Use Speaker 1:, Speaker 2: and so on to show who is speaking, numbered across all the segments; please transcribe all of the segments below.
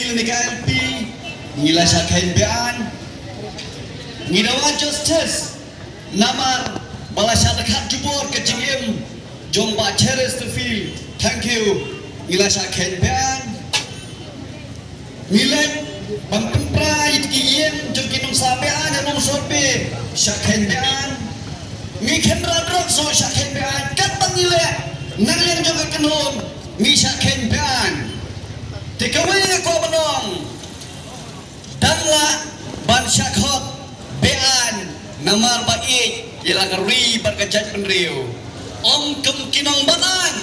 Speaker 1: feel ni KLP ngila syakain bean ngidawa justice namar balasya dekat jubur ke jingim jomba cheres to feel thank you ngila syakain bean ngilek bang pemprai kiyen jokinung sabean anong sorbe syakain bean ngiken radrok so syakain bean katang ngilek nangyan juga kenun ngi syakain bean Tikawi ko manong danla ban syakhot bean namar baik ilang ri berkejat penriu om kem kinong batan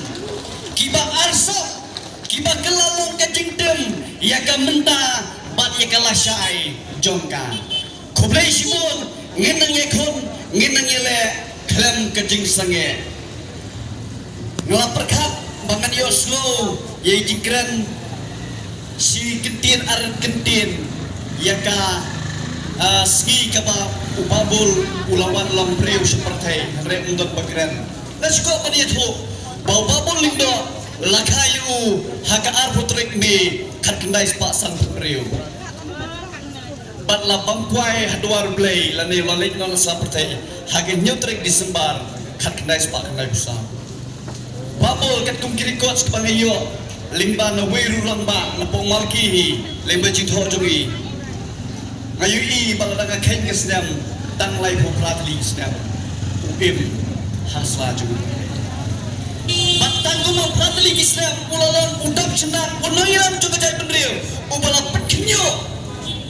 Speaker 1: kiba arsok kiba kelalong kejingdem ya ka menta bat ya kalasai jongka kublai simun ngenang yekon ngenang yele klem kejing sange ngelaperkat bangan yoslo ye jingkren si kentin aran kentin ya ka ski ka ba upabul ulawan lampreu seperti re untuk bagran let's go maniat ho bau babul lindo lakayu haka arputrik ni kat kendai pasang preu bat la bangkwai hadwar blai lani lalik non seperti haka nyutrik disembar kat kendai besar babul kat kum kiri kot kepangayo limba na wiru lamba na pongmalki limba jitho jogi ngayu i baladanga khen kesnam tang lai po pratli snam ubim hasla jogi batang gumam pratli kisnam ulalon udap senam unoyam joga jai pendriu ubala petkinyo